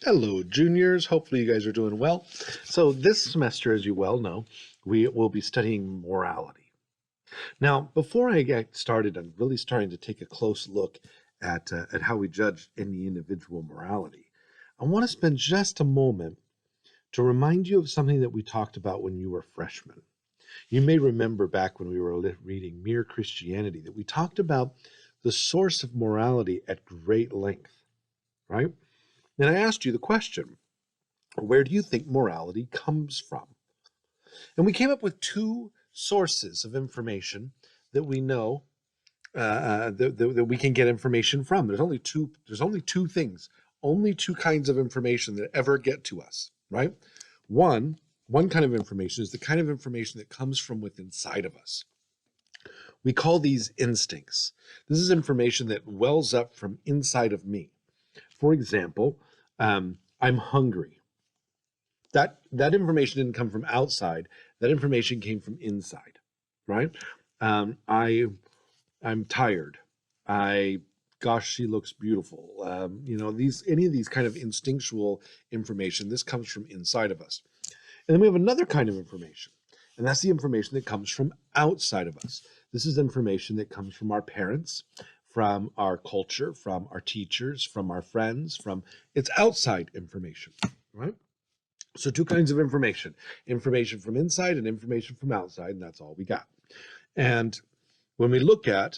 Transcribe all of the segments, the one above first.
Hello, juniors. Hopefully you guys are doing well. So this semester, as you well know, we will be studying morality. Now, before I get started on really starting to take a close look at how we judge any individual morality, I want to spend just a moment to remind you of something that we talked about when you were freshmen. You may remember back when we were reading Mere Christianity that we talked about the source of morality at great length, right? And I asked you the question, where do you think morality comes from? And we came up with two sources of information that we know that we can get information from. There's only two. There's only two things, only two kinds of information that ever get to us, right? One kind of information is the kind of information that comes from within inside of us. We call these instincts. This is information that wells up from inside of me. For example, I'm hungry. That information didn't come from outside. That information came from inside, right? I'm tired. Gosh, she looks beautiful. Any of these kind of instinctual information. This comes from inside of us, and then we have another kind of information, and that's the information that comes from outside of us. This is information that comes from our parents, from our culture, from our teachers, from our friends. It's outside information, right? So two kinds of information from inside and information from outside, and that's all we got. And when we look at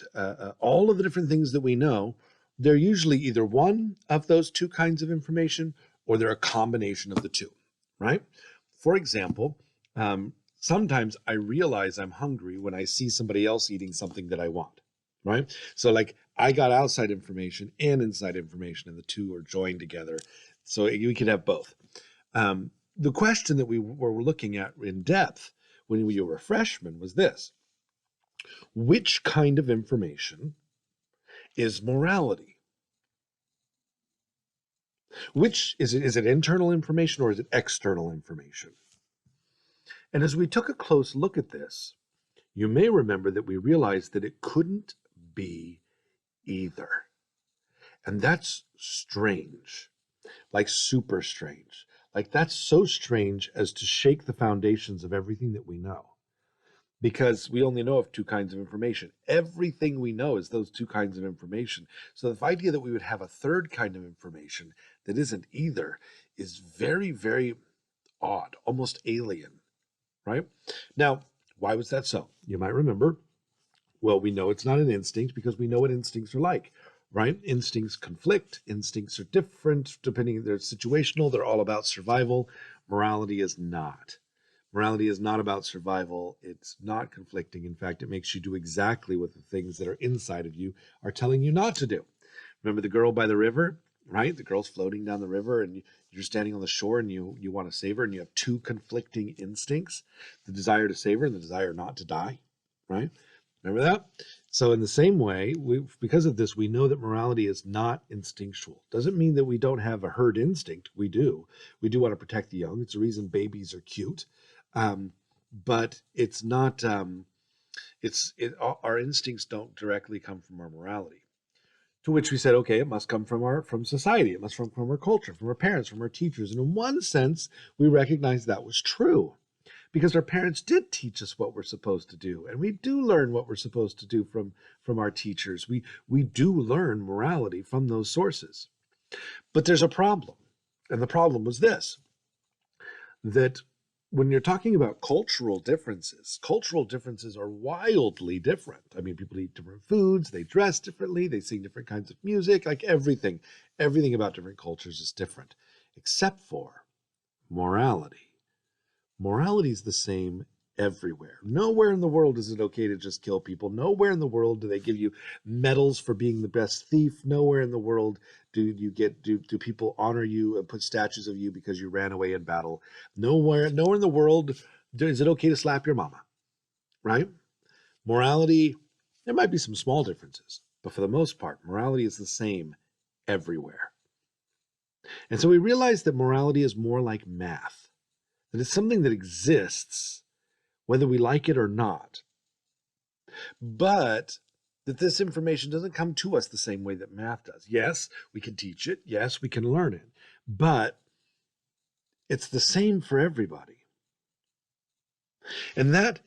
all of the different things that we know, they're usually either one of those two kinds of information or they're a combination of the two, right? For example, sometimes I realize I'm hungry when I see somebody else eating something that I want, right? So like I got outside information and inside information, and the two are joined together. So we could have both. The question that we were looking at in depth when we were freshmen was this: which kind of information is morality? Which is it? Is it internal information or is it external information? And as we took a close look at this, you may remember that we realized that it couldn't be either. And that's strange, like super strange. Like that's so strange as to shake the foundations of everything that we know. Because we only know of two kinds of information. Everything we know is those two kinds of information. So the idea that we would have a third kind of information that isn't either is very, very odd, almost alien, right? Now, why was that so? You might remember, well, we know it's not an instinct because we know what instincts are like, right? Instincts conflict. Instincts are different depending, they're situational. They're all about survival. Morality is not. Morality is not about survival. It's not conflicting. In fact, it makes you do exactly what the things that are inside of you are telling you not to do. Remember the girl by the river, right? The girl's floating down the river and you're standing on the shore and you want to save her, and you have two conflicting instincts, the desire to save her and the desire not to die, right? Remember that? So in the same way, because of this, we know that morality is not instinctual. Doesn't mean that we don't have a herd instinct. We do. We do want to protect the young. It's the reason babies are cute. But it's not, our instincts don't directly come from our morality. To which we said, okay, it must come from society. It must come from our culture, from our parents, from our teachers. And in one sense, we recognized that was true because our parents did teach us what we're supposed to do. And we do learn what we're supposed to do from our teachers. We do learn morality from those sources. But there's a problem. And the problem was this, that when you're talking about cultural differences are wildly different. I mean, people eat different foods, they dress differently, they sing different kinds of music, like everything about different cultures is different, except for morality. Morality is the same everywhere. Nowhere in the world is it okay to just kill people. Nowhere in the world do they give you medals for being the best thief. Nowhere in the world do people honor you and put statues of you because you ran away in battle. Nowhere in the world is it okay to slap your mama, right? Morality, there might be some small differences, but for the most part, morality is the same everywhere. And so we realized that morality is more like math, that it's something that exists whether we like it or not. But that this information doesn't come to us the same way that math does. Yes, we can teach it. Yes, we can learn it. But it's the same for everybody. And that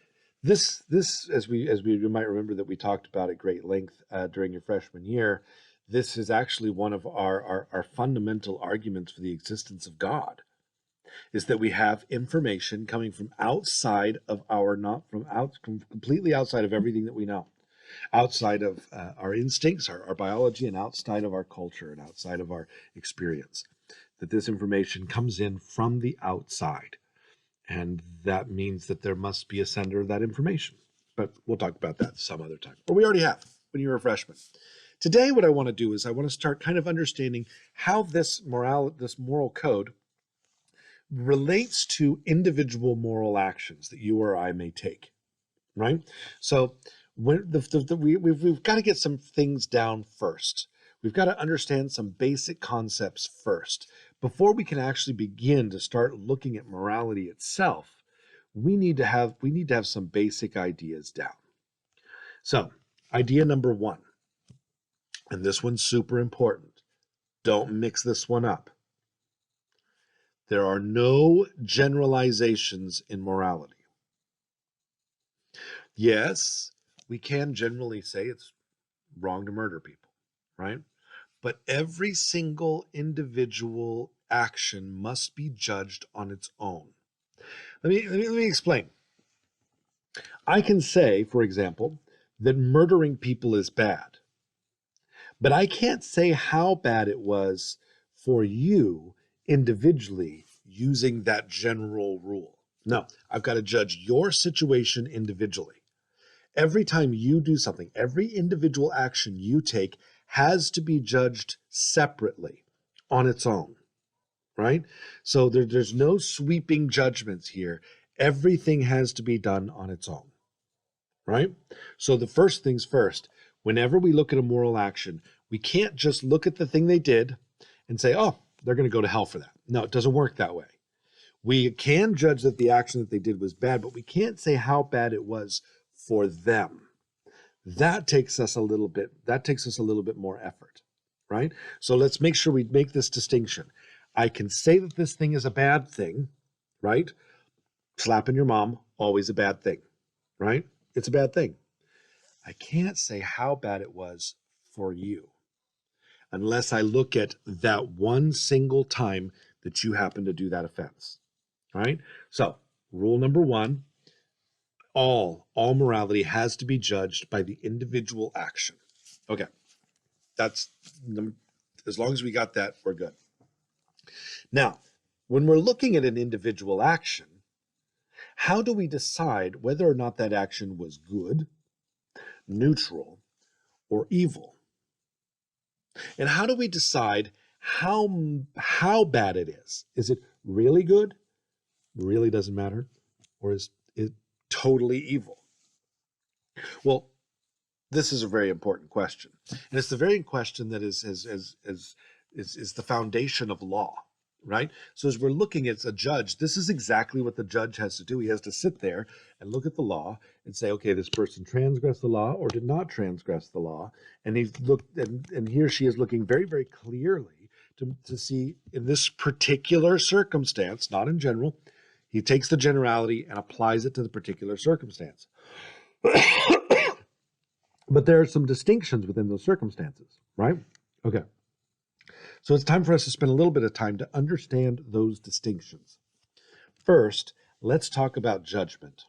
this as we you might remember that we talked about at great length during your freshman year, this is actually one of our fundamental arguments for the existence of God, is that we have information coming from outside of from completely outside of everything that we know, outside of our instincts, our biology, and outside of our culture and outside of our experience. That this information comes in from the outside. And that means that there must be a sender of that information. But we'll talk about that some other time. Or we already have when you were a freshman. Today, what I want to do is I want to start kind of understanding how this moral code relates to individual moral actions that you or I may take, right? So we've got to get some things down first. We've got to understand some basic concepts first. Before we can actually begin to start looking at morality itself, we need to have some basic ideas down. So, idea number one, and this one's super important. Don't mix this one up. There are no generalizations in morality. Yes, we can generally say it's wrong to murder people, right? But every single individual action must be judged on its own. Let me explain. I can say, for example, that murdering people is bad, but I can't say how bad it was for you individually using that general rule. No, I've got to judge your situation individually. Every time you do something, every individual action you take has to be judged separately on its own, right? So there's no sweeping judgments here. Everything has to be done on its own, right? So the first things first, whenever we look at a moral action, we can't just look at the thing they did and say, oh, they're going to go to hell for that. No, it doesn't work that way. We can judge that the action that they did was bad, but we can't say how bad it was for them. That takes us a little bit more effort, right? So let's make sure we make this distinction. I can say that this thing is a bad thing, right? Slapping your mom, always a bad thing, right? It's a bad thing. I can't say how bad it was for you unless I look at that one single time that you happen to do that offense, right? So rule number one, all morality has to be judged by the individual action. Okay, that's as long as we got that, we're good. Now, when we're looking at an individual action, how do we decide whether or not that action was good, neutral, or evil? And how do we decide how bad it is? Is it really good, really doesn't matter, or is it totally evil? Well, this is a very important question, and it's the very question that is the foundation of law, right? So as we're looking at a judge, this is exactly what the judge has to do. He has to sit there and look at the law and say, okay, this person transgressed the law or did not transgress the law, and he's looked, and he or she is looking very, very clearly to see in this particular circumstance, not in general. He takes the generality and applies it to the particular circumstance. But there are some distinctions within those circumstances, right? Okay. So it's time for us to spend a little bit of time to understand those distinctions. First, let's talk about judgment.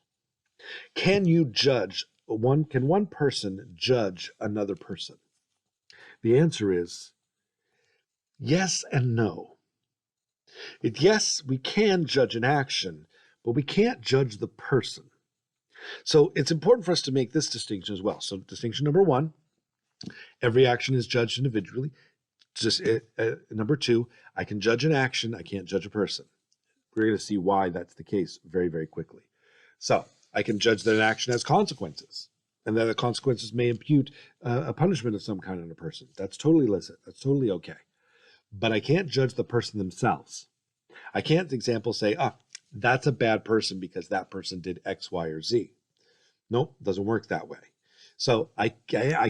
Can one person judge another person? The answer is yes and no. Yes, we can judge an action, but we can't judge the person. So it's important for us to make this distinction as well. So distinction number one, every action is judged individually. Number two, I can judge an action, I can't judge a person. We're going to see why that's the case very, very quickly. So I can judge that an action has consequences, and that the consequences may impute a punishment of some kind on a person. That's totally licit. That's totally okay. But I can't judge the person themselves. I can't, for example, say, that's a bad person because that person did X, Y, or Z. Nope, doesn't work that way. So I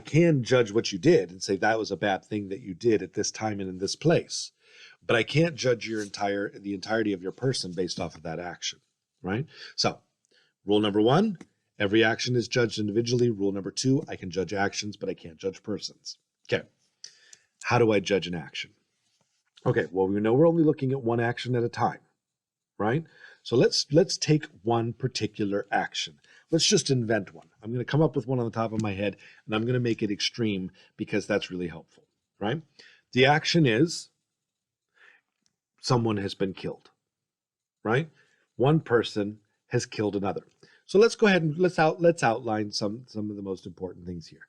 can judge what you did and say that was a bad thing that you did at this time and in this place. But I can't judge the entirety of your person based off of that action, right? So rule number one, every action is judged individually. Rule number two, I can judge actions, but I can't judge persons. Okay, how do I judge an action? Okay, well, we know we're only looking at one action at a time, right? So let's take one particular action. Let's just invent one. I'm going to come up with one on the top of my head, and I'm going to make it extreme because that's really helpful, right? The action is someone has been killed, right? One person has killed another. So let's go ahead and let's outline some of the most important things here.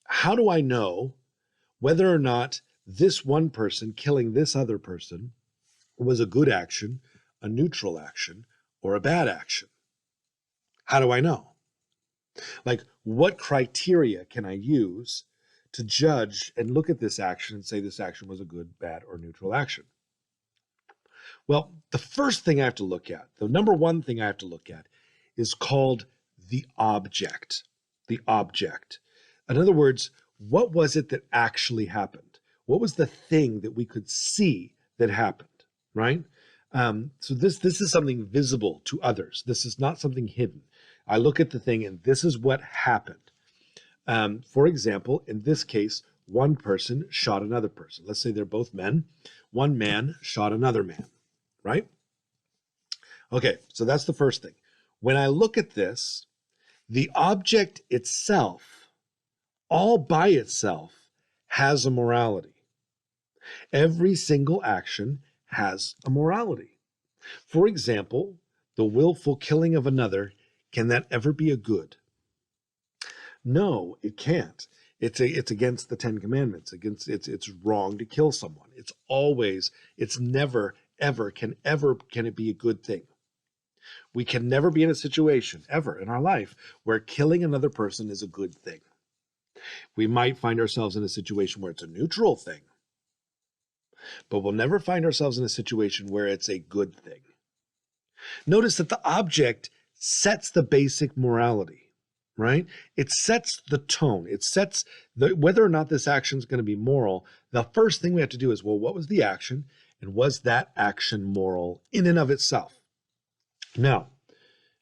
How do I know whether or not this one person killing this other person was a good action, a neutral action, or a bad action? How do I know? Like, what criteria can I use to judge and look at this action and say this action was a good, bad, or neutral action? Well, the first thing I have to look at, the number one thing I have to look at, is called the object. The object. In other words, what was it that actually happened? What was the thing that we could see that happened, right? So this is something visible to others. This is not something hidden. I look at the thing and this is what happened. For example, in this case, one person shot another person. Let's say they're both men. One man shot another man, right? Okay, so that's the first thing. When I look at this, the object itself, all by itself, has a morality. Every single action has a morality. For example, the willful killing of another, can that ever be a good? No, it can't. It's against the Ten Commandments. It's wrong to kill someone. It's never, ever can it be a good thing. We can never be in a situation, ever in our life, where killing another person is a good thing. We might find ourselves in a situation where it's a neutral thing, but we'll never find ourselves in a situation where it's a good thing. Notice that the object sets the basic morality, right? It sets the tone. It sets whether or not this action is going to be moral. The first thing we have to do is, well, what was the action? And was that action moral in and of itself? Now,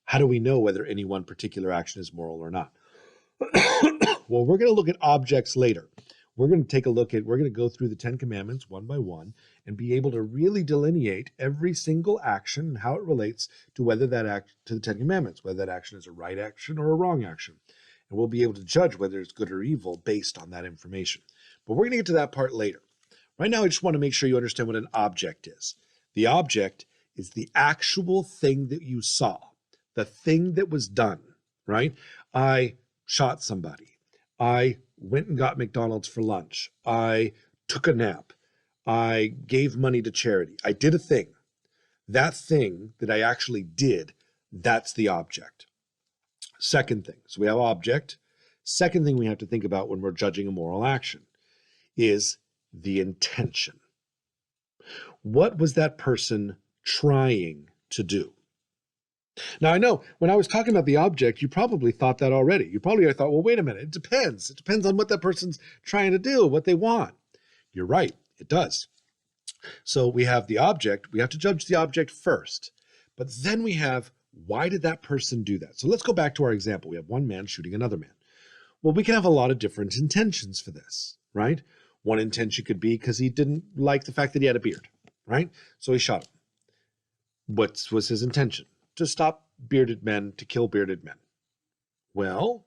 how do we know whether any one particular action is moral or not? Well, we're going to look at objects later. We're going to go through the Ten Commandments one by one and be able to really delineate every single action and how it relates to to the Ten Commandments, whether that action is a right action or a wrong action. And we'll be able to judge whether it's good or evil based on that information. But we're going to get to that part later. Right now, I just want to make sure you understand what an object is. The object is the actual thing that you saw, the thing that was done, right? I shot somebody. I went and got McDonald's for lunch. I took a nap. I gave money to charity. I did a thing. That thing that I actually did, that's the object. Second thing, so we have object. Second thing we have to think about when we're judging a moral action is the intention. What was that person trying to do? Now, I know when I was talking about the object, you probably thought that already. You probably thought, well, wait a minute, it depends. It depends on what that person's trying to do, what they want. You're right, it does. So we have the object. We have to judge the object first. But then we have, why did that person do that? So let's go back to our example. We have one man shooting another man. Well, we can have a lot of different intentions for this, right? One intention could be because he didn't like the fact that he had a beard, right? So he shot him. What was his intention? To stop bearded men, to kill bearded men. Well,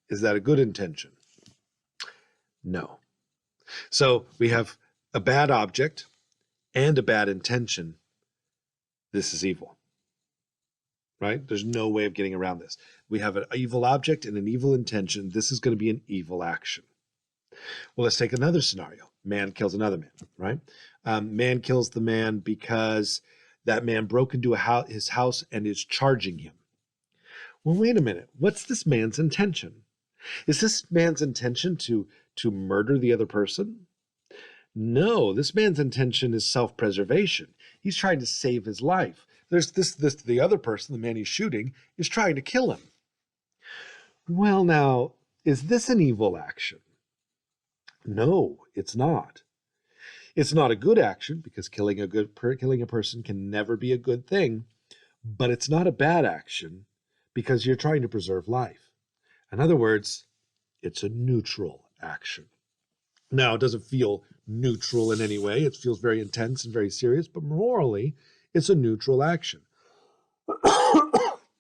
is that a good intention? No. So we have a bad object and a bad intention. This is evil, right? There's no way of getting around this. We have an evil object and an evil intention. This is going to be an evil action. Well, let's take another scenario. Man kills another man, right? Man kills the man because that man broke into his house and is charging him. Well, wait a minute. What's this man's intention? Is this man's intention to murder the other person? No, this man's intention is self-preservation. He's trying to save his life. The other person, the man he's shooting, is trying to kill him. Well, now, is this an evil action? No, it's not. It's not a good action because killing a person can never be a good thing, but it's not a bad action because you're trying to preserve life. In other words, it's a neutral action. Now, it doesn't feel neutral in any way. It feels very intense and very serious, but morally, it's a neutral action.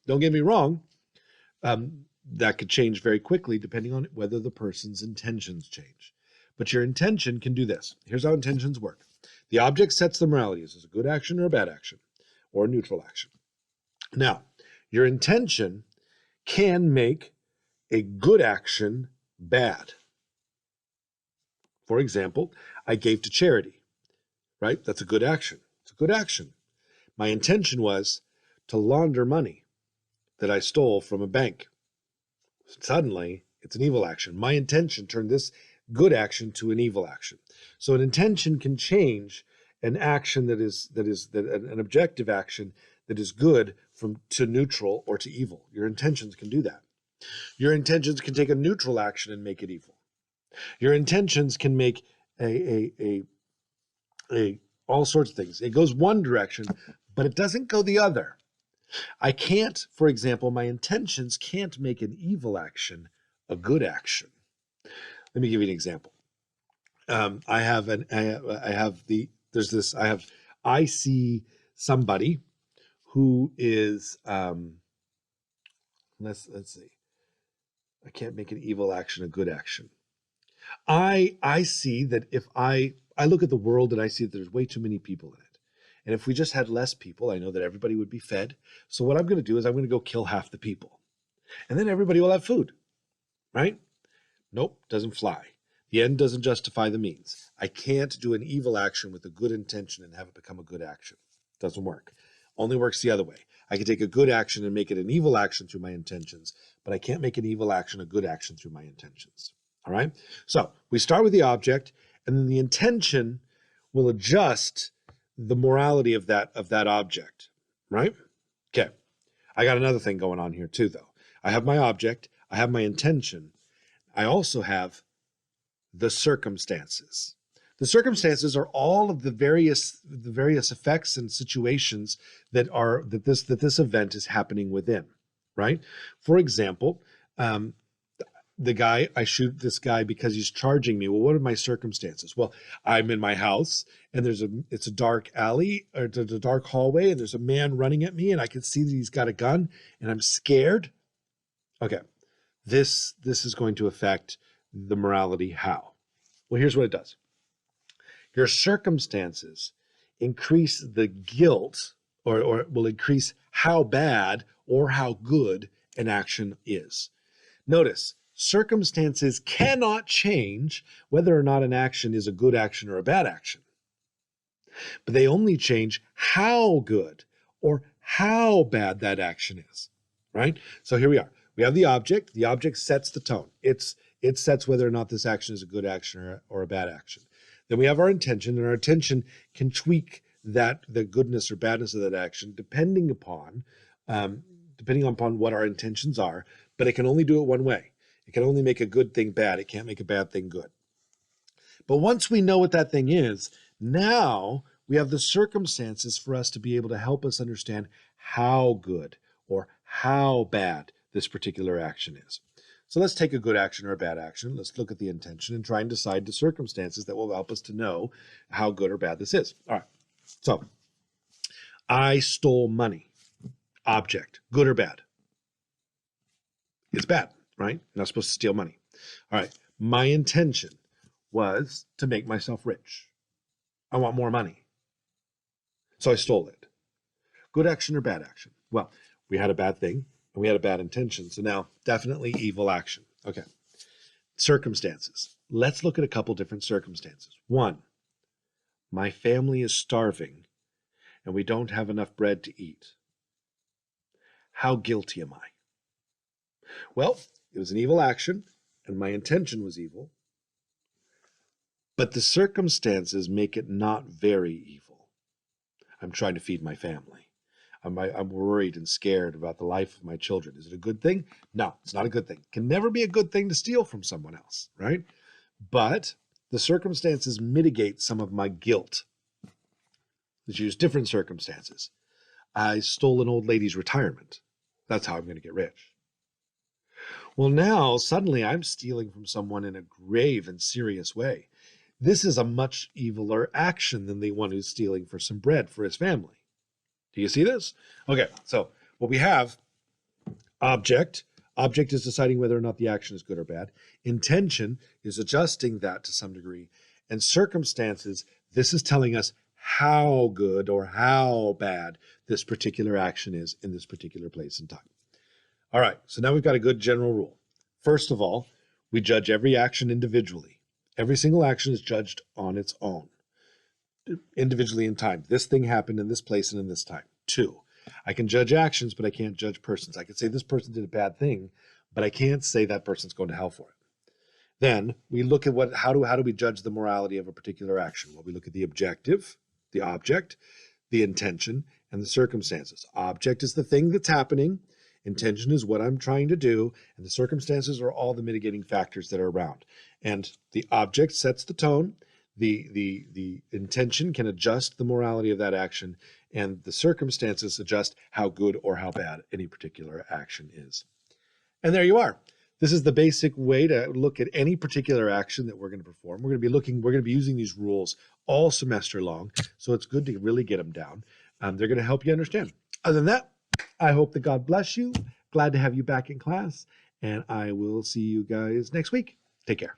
Don't get me wrong, that could change very quickly depending on whether the person's intentions change. But your intention can do this. Here's how intentions work. The object sets the morality. Is this a good action or a bad action or a neutral action? Now, your intention can make a good action bad. For example, I gave to charity, right? That's a good action. It's a good action. My intention was to launder money that I stole from a bank. Suddenly, it's an evil action. My intention turned this good action to an evil action. So an intention can change an action an objective action that is good from to neutral or to evil. Your intentions can do that. Your intentions can take a neutral action and make it evil. Your intentions can make a all sorts of things. It goes one direction, but it doesn't go the other. I can't, for example, my intentions can't make an evil action a good action. Let me give you an example. I see somebody who is, let's see. I can't make an evil action a good action. I see that if I look at the world and I see that there's way too many people in it. And if we just had less people, I know that everybody would be fed. So what I'm going to do is I'm going to go kill half the people. And then everybody will have food, right? Nope, doesn't fly. The end doesn't justify the means. I can't do an evil action with a good intention and have it become a good action. Doesn't work. Only works the other way. I can take a good action and make it an evil action through my intentions, but I can't make an evil action a good action through my intentions. All right? So we start with the object, and then the intention will adjust the morality of that object, right? Okay. I got another thing going on here too, though. I have my object, I have my intention. I also have the circumstances. The circumstances are all of the various effects and situations that this event is happening within, right? For example, I shoot this guy because he's charging me. Well, what are my circumstances? Well, I'm in my house and it's a dark alley or it's a dark hallway and there's a man running at me and I can see that he's got a gun and I'm scared. Okay, this is going to affect the morality. How? Well, here's what it does. Your circumstances increase the guilt or will increase how bad or how good an action is. Notice, circumstances cannot change whether or not an action is a good action or a bad action. But they only change how good or how bad that action is, right? So here we are. We have the object. The object sets the tone. It sets whether or not this action is a good action or a bad action. Then we have our intention, and our intention can tweak the goodness or badness of that action depending upon what our intentions are, but it can only do it one way. It can only make a good thing bad. It can't make a bad thing good. But once we know what that thing is, now we have the circumstances for us to be able to help us understand how good or how bad this particular action is. So let's take a good action or a bad action. Let's look at the intention and try and decide the circumstances that will help us to know how good or bad this is. All right. So I stole money. Object, good or bad? It's bad, right? You're not supposed to steal money. All right. My intention was to make myself rich. I want more money. So I stole it. Good action or bad action? Well, we had a bad thing and we had a bad intention. So now definitely evil action. Okay. Circumstances. Let's look at a couple different circumstances. One, my family is starving and we don't have enough bread to eat. How guilty am I? Well, it was an evil action and my intention was evil, but the circumstances make it not very evil. I'm trying to feed my family. I'm worried and scared about the life of my children. Is it a good thing? No, it's not a good thing. It can never be a good thing to steal from someone else, right? But the circumstances mitigate some of my guilt. Let's use different circumstances. I stole an old lady's retirement. That's how I'm going to get rich. Well, now suddenly I'm stealing from someone in a grave and serious way. This is a much eviler action than the one who's stealing for some bread for his family. Do you see this? Okay, so what we have, object. Object is deciding whether or not the action is good or bad. Intention is adjusting that to some degree. And circumstances, this is telling us how good or how bad this particular action is in this particular place and time. All right, so now we've got a good general rule. First of all, we judge every action individually. Every single action is judged on its own, individually in time. This thing happened in this place and in this time. 2, I can judge actions, but I can't judge persons. I can say this person did a bad thing, but I can't say that person's going to hell for it. Then we look at how do we judge the morality of a particular action? Well, we look at the objective, the object, the intention, and the circumstances. Object is the thing that's happening. Intention is what I'm trying to do, and the circumstances are all the mitigating factors that are around. And the object sets the tone. The intention can adjust the morality of that action, and the circumstances adjust how good or how bad any particular action is. And there you are. This is the basic way to look at any particular action that we're going to perform. We're going to be using these rules all semester long, so it's good to really get them down. They're going to help you understand. Other than that, I hope that God bless you. Glad to have you back in class, and I will see you guys next week. Take care.